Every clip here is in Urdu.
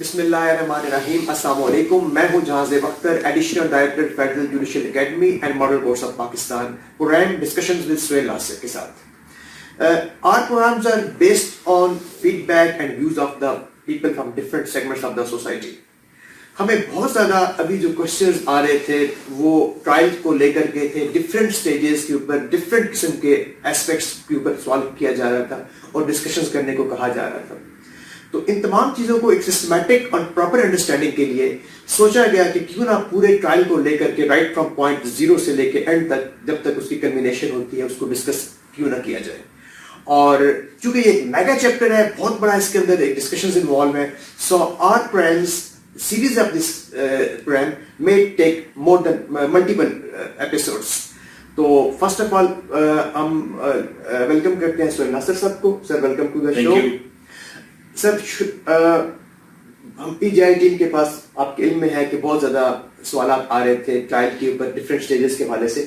بسم اللہ الرحمن الرحیم. السلام علیکم. میں ہوں جہاں Jahanzeb Akhtar, additional director federal judicial academy and model course of Pakistan. Program discussions with Sohail Nasir کے ساتھ. Our programs are based on feedback and views of the people from different segments of the society. ہمیں بہت زیادہ ابھی جو کوشچنز آ رہے تھے وہ ٹرائل کو لے کر کے تھے, ڈفرینٹ سٹیجز کے اوپر ڈفرینٹ قسم کے ایسپیکٹس کے اوپر سوال کیا جا رہا تھا اور ڈسکشنز کرنے کو کہا جا رہا تھا. تو ان تمام چیزوں کو ایک سسٹمیٹک اور پراپر انڈرسٹینڈنگ کے لیے سوچا گیا کہ کیوں نہ پورے ٹرائل کو لے کر کے رائٹ فرام پوائنٹ زیرو سے لے کے اینڈ تک جب تک اس کی کنوینیشن ہوتی ہے اس کو ڈسکس کیوں نہ کیا جائے. اور چونکہ یہ ایک میگا چیپٹر ہے, بہت بڑا اس کے اندر ایک ڈسکشنز انوالو ہیں, so are programs series of this program may take more than multiple episodes. تو فرسٹ آف آل ہم ویلکم کرتے ہیں سہیل ناصر صاحب کو. سر ویلکم ٹو دا شو. سر ہم پی جی آئی ٹیم کے پاس آپ کے علم میں ہے کہ بہت زیادہ سوالات آ رہے تھے ٹرائل کے اوپر ڈفرینٹ سٹیجز کے حوالے سے.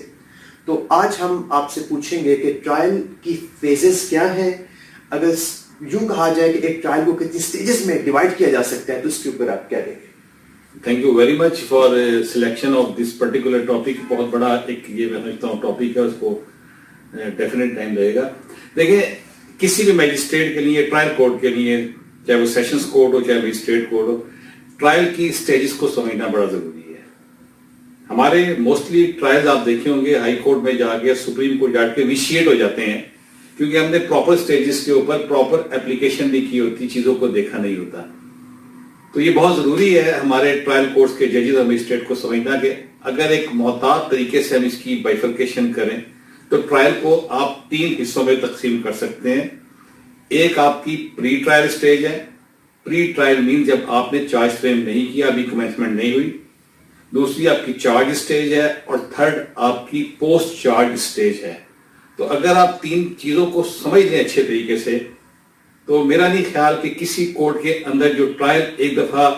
تو آج ہم آپ سے پوچھیں گے کہ ٹرائل کی فیزز کیا ہیں, اگر یوں کہا جائے کہ ایک ٹرائل کو کتنی سٹیجز میں ڈیوائڈ کیا جا سکتا ہے, تو اس کے اوپر آپ کیا دیں گے؟ Thank you very much for selection of this particular topic. بہت بڑا ایک یہ میں سمجھتا ہوں ٹاپک ہے, اس کو ڈیفینیٹ ٹائم لگے گا. دیکھیں کسی بھی میجسٹریٹ کے لیے, ٹرائل کورٹ کے لیے, چاہے وہ سیشنز کورٹ ہو چاہے میجسٹریٹ کورٹ ہو, ٹرائل کی سٹیجز کو سمجھنا بڑا ضروری ہے. ہمارے موسٹلی ٹرائلز آپ دیکھے ہوں گے ہائی کورٹ میں جا کے, سپریم کورٹ جا کے ویشیٹ ہو جاتے ہیں, کیونکہ ہم نے پراپر سٹیجز کے اوپر پراپر اپلیکیشن نہیں کی ہوتی, چیزوں کو دیکھا نہیں ہوتا. تو یہ بہت ضروری ہے ہمارے ٹرائل کورٹس کے ججز اور میجسٹریٹ کو سمجھنا کہ اگر ایک محتاط طریقے سے ہم اس کی بائفرکیشن کریں تو ٹرائل کو آپ 3 حصوں میں تقسیم کر سکتے ہیں. ایک آپ کی پری ٹرائل سٹیج ہے. پری ٹرائل مین جب آپ نے چارج فریم نہیں کیا, ابھی کمنسمنٹ نہیں ہوئی. دوسری آپ کی چارج سٹیج ہے, اور تھرڈ آپ کی پوسٹ چارج سٹیج ہے. تو اگر آپ 3 چیزوں کو سمجھ لیں اچھے طریقے سے, تو میرا نہیں خیال کہ کسی کورٹ کے اندر جو ٹرائل ایک دفعہ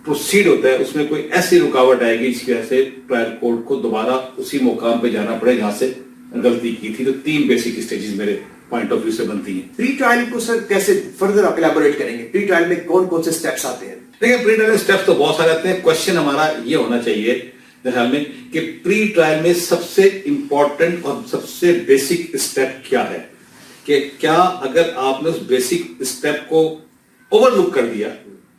پروسیڈ ہوتا ہے اس میں کوئی ایسی رکاوٹ آئے گی جس کی وجہ سے ٹرائل کورٹ کو دوبارہ اسی مقام پہ جانا پڑے جہاں سے غلطی کی تھی. تو 3 بیسک سٹیجز میرے پوائنٹ آف ویو سے بنتی ہیں. پری ٹرائل کو سر کیسے فردر آپ الیبوریٹ کریں گے؟ پری ٹرائل میں کون کون سے سٹیپس آتے ہیں؟ دیکھیں پری ٹرائل سٹیپس تو بہت سارے آتے ہیں. کوشچن ہمارا یہ ہونا چاہیے خیال میں کہ پری ٹرائل میں سب سے امپورٹنٹ اور سب سے بیسک اسٹیپ کیا ہے, کہ کیا اگر آپ نے اس بیسک اسٹیپ کو اوور لک کر دیا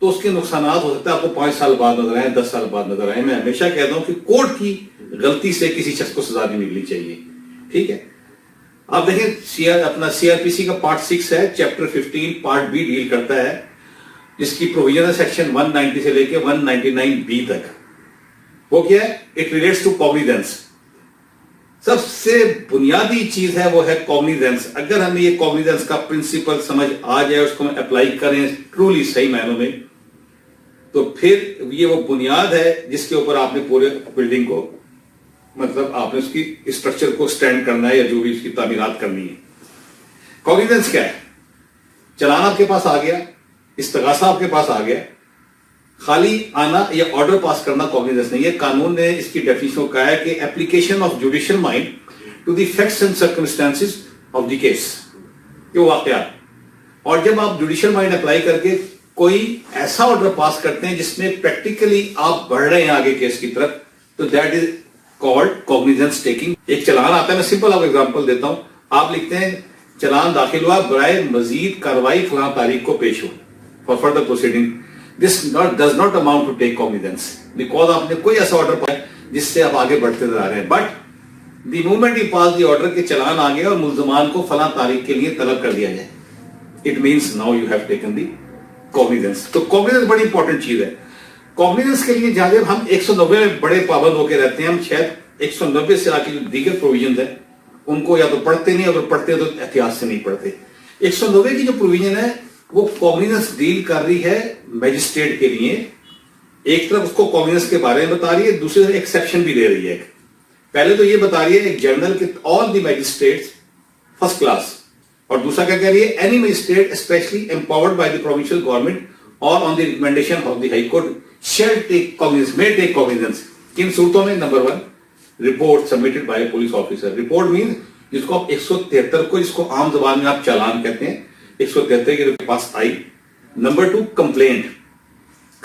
تو اس کے نقصانات ہو سکتے ہیں آپ کو 5 سال بعد نظر آئیں, 10 سال بعد نظر آئیں. میں ہمیشہ کہتا ہوں کہ کورٹ کی غلطی سے کسی شخص کو سزا نہیں ملنی چاہیے. ٹھیک ہے, آپ دیکھیں اپنا سی آر پی سی کا پارٹ 6 ہے, چیپٹر 15 پارٹ بی ڈیل کرتا ہے, جس کی پروویژن ہے سیکشن 190 سے لے کے 199 بی تک. وہ کیا ہے؟ It relates to cognizance. سب سے بنیادی چیز ہے وہ ہے کاگنیزنس. اگر ہمیں یہ کاگنیزنس کا پرنسپل سمجھ آ جائے, اس کو ہم اپلائی کریں ٹرولی صحیح معنوں میں, تو پھر یہ وہ بنیاد ہے جس کے اوپر آپ نے پورے بلڈنگ کو, مطلب آپ نے اس کی اسٹرکچر کو سٹینڈ کرنا ہے یا جو بھی اس کی تعمیرات کرنی ہے. کاگنیزنس کیا ہے؟ چلان آپ کے پاس آ گیا, استغاثہ آپ کے پاس آ گیا, خالی آنا یا آرڈر پاس کرنا کاگنیزنس نہیں ہے. قانون نے اس کی ڈیفینیشن کہا ہے کہ application of judicial mind to the facts and circumstances of the case, یہ واقعات. اور جب آپ جوڈیشل مائنڈ اپلائی کر کے کوئی ایسا آرڈر پاس کرتے ہیں جس میں پریکٹیکلی آپ بڑھ رہے ہیں آگے کیس کی طرف, تو دیٹ از کالڈ کاگنیزنس ٹیکنگ. ایک چلان آتا ہے, میں سمپل آپ کو ایگزامپل دیتا ہوں. آپ لکھتے ہیں چلان داخل ہوا, برائے مزید کارروائی فلاں تاریخ کو پیش ہو for further proceeding. This does not amount to take cognizance because آپ نے کوئی ایسا آرڈر پایا جس سے آپ آگے بڑھتے جا رہے ہیں. But the moment you pass the order کے چلان آ گیا اور ملزمان کو فلاں تاریخ کے لیے طلب کر دیا جائے, it means now you have taken the cognizance. تو cognizance بڑی امپورٹنٹ چیز ہے. cognizance کے لیے جب ہم 190 میں بڑے پابند ہو کے رہتے ہیں, ہم شاید 190 سے آگے جو دیگر پروویژنز ہیں ان کو یا تو پڑھتے نہیں, اگر پڑھتے ہیں تو احتیاط سے نہیں پڑھتے. 190 کی جو پروویژن ہے وہ کاگنیزنس ڈیل کر رہی ہے میجسٹریٹ کے لیے. ایک طرف اس کو کاگنیزنس کے بارے میں بتا رہی ہے, دوسری طرف ایکسیپشن بھی دے رہی ہے. پہلے تو یہ بتا رہی ہے ایک جرنل کہ all the magistrates first class, اور دوسرا کیا کہہ رہی ہے, any magistrate specially empowered by the provincial government اور on the recommendation of the high court shall take cognizance, may take cognizance. کن صورتوں میں؟ نمبر 1 report submitted by police officer. Report means جس کو آپ 173 کو, جس کو عام زبان میں آپ چالان کہتے ہیں, 173 کے پاس آئی. نمبر 2 complaint.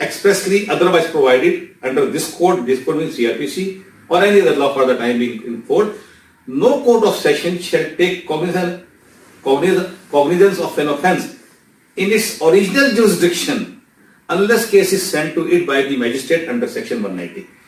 expressly otherwise provided under this code means CRPC or any other law for the time being in force, no court of session shall take cognizance of an offence in its original jurisdiction unless case is sent to it by the magistrate under section 190।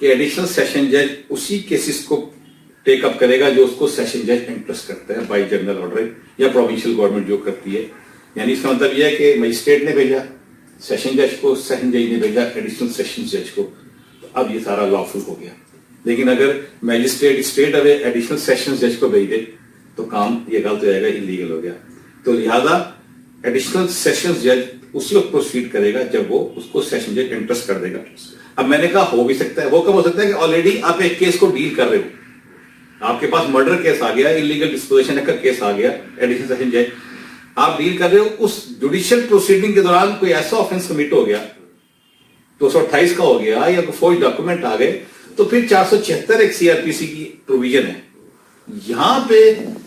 کہ ایڈیشنل سیشن جج اسی کیسز کو ٹیک اپ کرے گا جو اس کو سیشن جج انٹرسٹ کرتا ہے بائی جنرل آرڈر یا پروونشل گورنمنٹ جو کرتی ہے. یعنی اس کا مطلب یہ ہے کہ مجسٹریٹ نے بھیجا سیشن جج کو, سیشن جج نے بھیجا ایڈیشنل سیشن جج کو, تو اب یہ سارا لافل ہو گیا. لیکن اگر magistrate straight away additional session جج کو بھیج دے تو کام یہ غلط ہو جائے گا, انلیگل ہو گیا. تو لہذا ایڈیشنل سیشن جج اسی وقت پروسیڈ کرے گا جب وہ اس کو سیشن جج انٹرسٹ کر دے گا. اب میں نے کہا ہو بھی سکتا ہے, وہ کب ہو سکتا ہے کہ آلریڈی آپ ایک کیس کو ڈیل کر رہے ہو, آپ کے پاس مرڈر کیس آ گیا, انلیگل ڈسپوزیشن کا کیس آ گیا, ایڈیشنل سیشن جج آپ ڈیل کر رہے ہو, اس جوڈیشل پروسیڈنگ کے دوران کوئی ایسا آفینس کمٹ ہو گیا 228 کا ہو گیا یا کوئی فوج ڈاکومنٹ آ گئے, تو پھر 476 ایک سی آر پی سی کی پروویژن ہے. یہاں پہ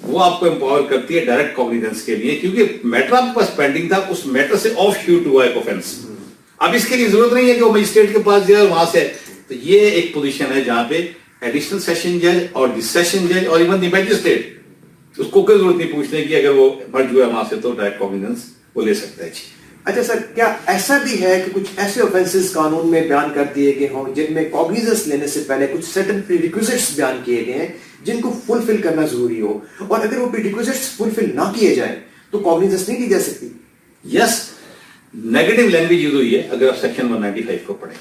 وہ آپ کو امپاور کرتی ہے ڈائریکٹ کاگنیزنس کے لیے, کیونکہ میٹر آپ کے پاس پینڈنگ تھا, اس میٹر سے آف شوٹ ہوا ایک آفینس. اب اس کے لیے ضرورت نہیں ہے کہ وہ مجسٹریٹ کے پاس جائے وہاں سے. تو یہ ایک پوزیشن ہے جہاں پہ ایڈیشنل سیشن جج اور دی سیشن جج اور ایون دی میجسٹریٹ, اس کو کوئی ضرورت نہیں پوچھنے کی, اگر وہ مرج ہوا ہے وہاں سے تو ڈائریکٹ کاگنیزنس وہ لے سکتا ہے. اچھا سر, کیا ایسا بھی ہے کہ کچھ ایسے آفینسز قانون میں بیان کر دیے گئے ہوں جن میں کاگنیزنس لینے سے پہلے کچھ سرٹن پریریکوزٹس بیان کیے گئے ہیں جن کو فلفل کرنا ضروری ہو, اور اگر وہ پریریکوزٹس فلفل نہ کیے جائیں تو کاگنیزنس نہیں لی جا سکتی؟ یس, نیگیٹو لینگویج یوز ہوئی ہے. اگر آپ سیکشن 195 کو پڑھیں,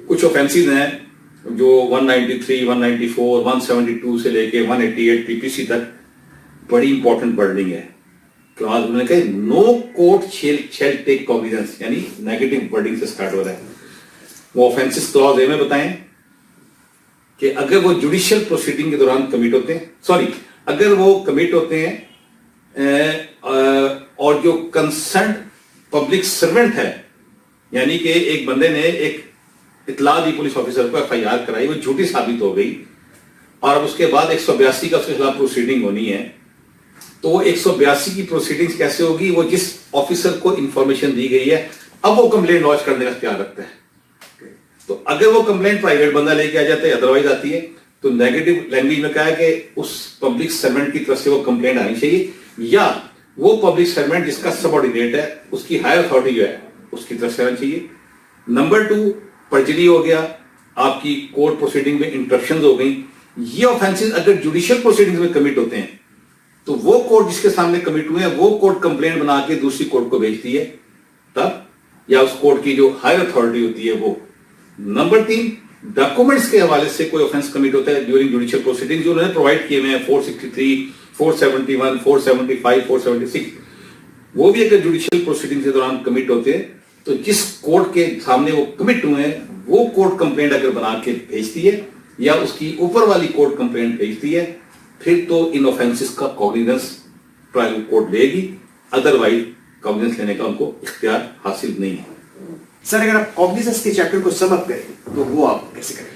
کچھ آفینسز ہیں جو 193, 194, 172 سے لے کے 188 پی پی سی تک بڑی امپورٹنٹ ورڈنگ ہے. کلاس میں نے کہا نو کورٹ شیل ٹیک کاگنیزنس, یعنی نیگیٹو ورڈنگ سے سٹارٹ ہو رہا ہے. وہ آفینسز کلاس اے میں بتائیں کہ اگر وہ جوڈیشل پروسیڈنگ کے دوران کمٹ ہوتے ہیں, سوری اگر وہ کمٹ ہوتے ہیں اور جو کنسرنڈ پبلک سروینٹ ہے, یعنی کہ ایک بندے نے ایک اطلاع دی پولیس آفیسر کو, ایف آئی آر کرائی, وہ جھوٹی ثابت ہو گئی, اور اب اس کے بعد 182 کا اس کے خلاف پروسیڈنگ ہونی ہے, تو وہ 182 کی پروسیڈنگز کیسے ہوگی؟ وہ جس آفیسر کو انفارمیشن دی گئی ہے اب وہ کمپلین لانچ کرنے کا اختیار رکھتا ہے. تو اگر وہ کمپلین پرائیویٹ بندہ لے کے آ جاتا ہے, ادروائز آتی ہے, تو نیگیٹو لینگویج میں کہا ہے کہ اس پبلک سرونٹ کی طرف سے وہ کمپلین آنی چاہیے, یا وہ پبلک سرونٹ جس کا سب آرڈینیٹ ہے اس کی ہائر اتھارٹی جو ہے اس کی طرف سے آنا چاہیے. نمبر 2, پرجری ہو گیا, آپ کی کورٹ پروسیڈنگ میں انٹرپشنز ہو گئی. یہ آفینسز اگر جوڈیشل پروسیڈنگز میں کمٹ ہوتے ہیں تو وہ کورٹ جس کے سامنے کمٹ ہوئے ہیں وہ کورٹ کمپلین بنا کے دوسری کورٹ کو بھیجتی ہے تب, یا اس کورٹ کی جو ہائر اتھارٹی ہوتی ہے وہ. نمبر 3, ڈاکومنٹس کے حوالے سے کوئی آفینس کمٹ ہوتا ہے ڈیورنگ جوڈیشل پروسیڈنگ جو انہوں نے پرووائڈ کیے ہوئے ہیں 463, 471, 475, 476, وہ بھی اگر جوڈیشل پروسیڈنگ کے دوران کمٹ ہوتے ہیں تو جس کورٹ کے سامنے وہ کمٹ ہوئے ہیں وہ کورٹ کمپلینٹ اگر بنا کے بھیجتی ہے یا اس کی اوپر والی کورٹ کمپلینٹ بھیجتی ہے, پھر تو ان آفینسز کا کاگنیزنس ٹرائل کورٹ لے گی, ادروائز کاگنیزنس لینے کا ان کو اختیار حاصل نہیں ہے. سر, اگر آپ کاگنیزنس کے چیپٹر کو سم اپ کریں تو وہ آپ کیسے کریں؟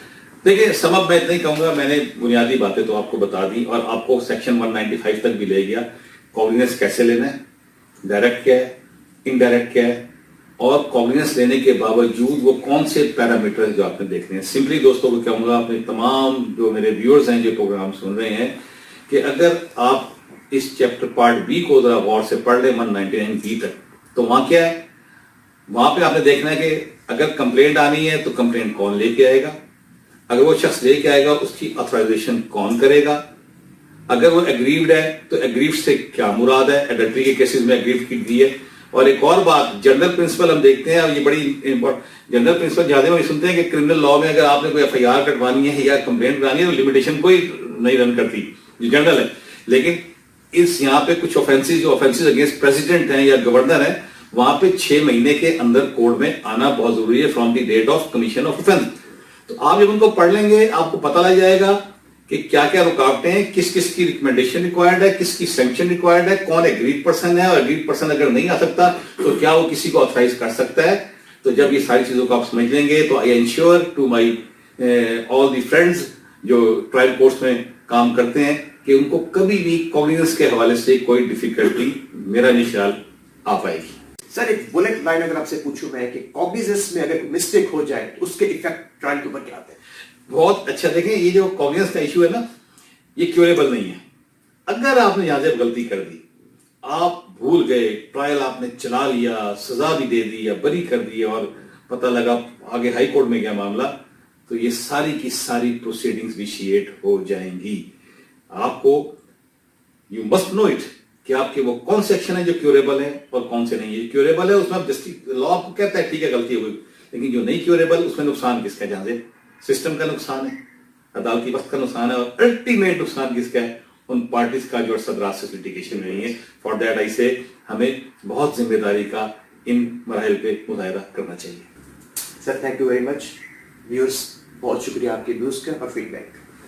دیکھیں, سم اپ میں اتنا ہی کہوں گا, میں نے بنیادی باتیں تو آپ کو بتا دی اور آپ کو سیکشن 195 تک بھی لے گیا. کاگنیزنس کیسے لینا ہے, ڈائریکٹ کیا ہے, انڈائریکٹ کیا ہے, اور کاگنیزنس لینے کے باوجود وہ کون سے پیرامیٹر جو آپ نے دیکھنے ہیں. سمپلی دوستوں کو کہوں گا, اپنے تمام جو میرے ویورز ہیں جو پروگرام سن رہے ہیں, کہ اگر آپ اس چیپٹر پارٹ بی کو ذرا غور سے پڑھ لیں 199 بی تک, تو وہاں کیا ہے, وہاں پہ آپ نے دیکھنا ہے کہ اگر کمپلینٹ آنی ہے تو کمپلینٹ کون لے کے آئے گا, اگر وہ شخص لے کے آئے گا اس کی آتھرائزیشن کون کرے گا, اگر وہ ایگریوڈ ہے تو ایگریوڈ سے کیا مراد ہے, ایڈلٹری کے کیسز میں ایگریوڈ کی دی ہے. اور ایک اور بات, جنرل پرنسپل ہم دیکھتے ہیں, اور یہ بڑی امپورٹنٹ جنرل پرنسپل زیادہ ہم سنتے ہیں کہ کرمنل لا میں اگر آپ نے کوئی ایف آئی آر کٹوانی ہے یا کمپلینٹ کرانی ہے تو لمیٹیشن کوئی نہیں رن کرتی, جو جنرل ہے. لیکن اس یہاں پہ کچھ آفینسز جو آفینسز اگینسٹ پریزیڈنٹ ہیں یا گورنر ہیں, وہاں پہ 6 مہینے کے اندر کورٹ میں آنا بہت ضروری ہے from the debt of commission of offence. تو آپ جب ان کو پڑھ لیں گے آپ کو پتہ لگ جائے گا کہ کیا کیا رکاوٹیں ہیں, کس کس کی ریکمنڈیشن ریکوائرڈ ہے, کس کی سینکشن ریکوائرڈ ہے, کون ایگریڈ پرسن ہے, اور ایگریڈ پرسن اگر نہیں آ سکتا تو کیا وہ کسی کو آتھرائز کر سکتا ہے. تو جب یہ ساری چیزوں کو آپ سمجھ لیں گے تو I ensure to my all the friends جو ٹرائل کورٹس میں کام کرتے ہیں کہ ان کو کبھی بھی کاگنیزنس کے حوالے سے کوئی ڈیفیکلٹی میرا نہیں خیال آ پائے گی. سر, ایک بلٹ لائن اگر آپ سے پوچھوں میں کہ کاگنیزنس میں اگر مسٹیک ہو جائے تو اس کے ایفیکٹ ٹرائل کے اوپر کیا آتے ہیں؟ بہت اچھا. دیکھیں, یہ جو کاگنیزنس کا ایشو ہے نا, یہ کیوریبل نہیں ہے. اگر آپ نے یہاں سے غلطی کر دی, آپ بھول گئے, ٹرائل آپ نے چلا لیا, سزا بھی دے دی یا بری کر دی, اور پتہ لگا آگے ہائی کورٹ میں گیا معاملہ, تو یہ ساری کی ساری پروسیڈنگز ویشیٹ ہو جائیں گی. آپ کو یو مسٹ نو اٹ کہ آپ کے وہ کون سے ایکشن ہیں جو کیوریبل ہیں اور کون سے نہیں ہے. کیوریبل ہے اس میں لا آپ کو کہتا ہے ٹھیک ہے غلطی ہوئی, لیکن جو نہیں کیوریبل اس میں نقصان کس کا ہے؟ جہاں سے سسٹم کا نقصان ہے, عدالتی وقت کا نقصان ہے, اور الٹیمیٹ نقصان کس کا ہے؟ ان پارٹیز کا جو صدرات سے لٹیگیشن میں نہیں ہے. فار دیٹ آئی سے ہمیں بہت ذمہ داری کا ان مراحل پہ مظاہرہ کرنا چاہیے. Sir thank you very much. Viewers بہت شکریہ آپ کے ویوز کا اور فیڈ بیک.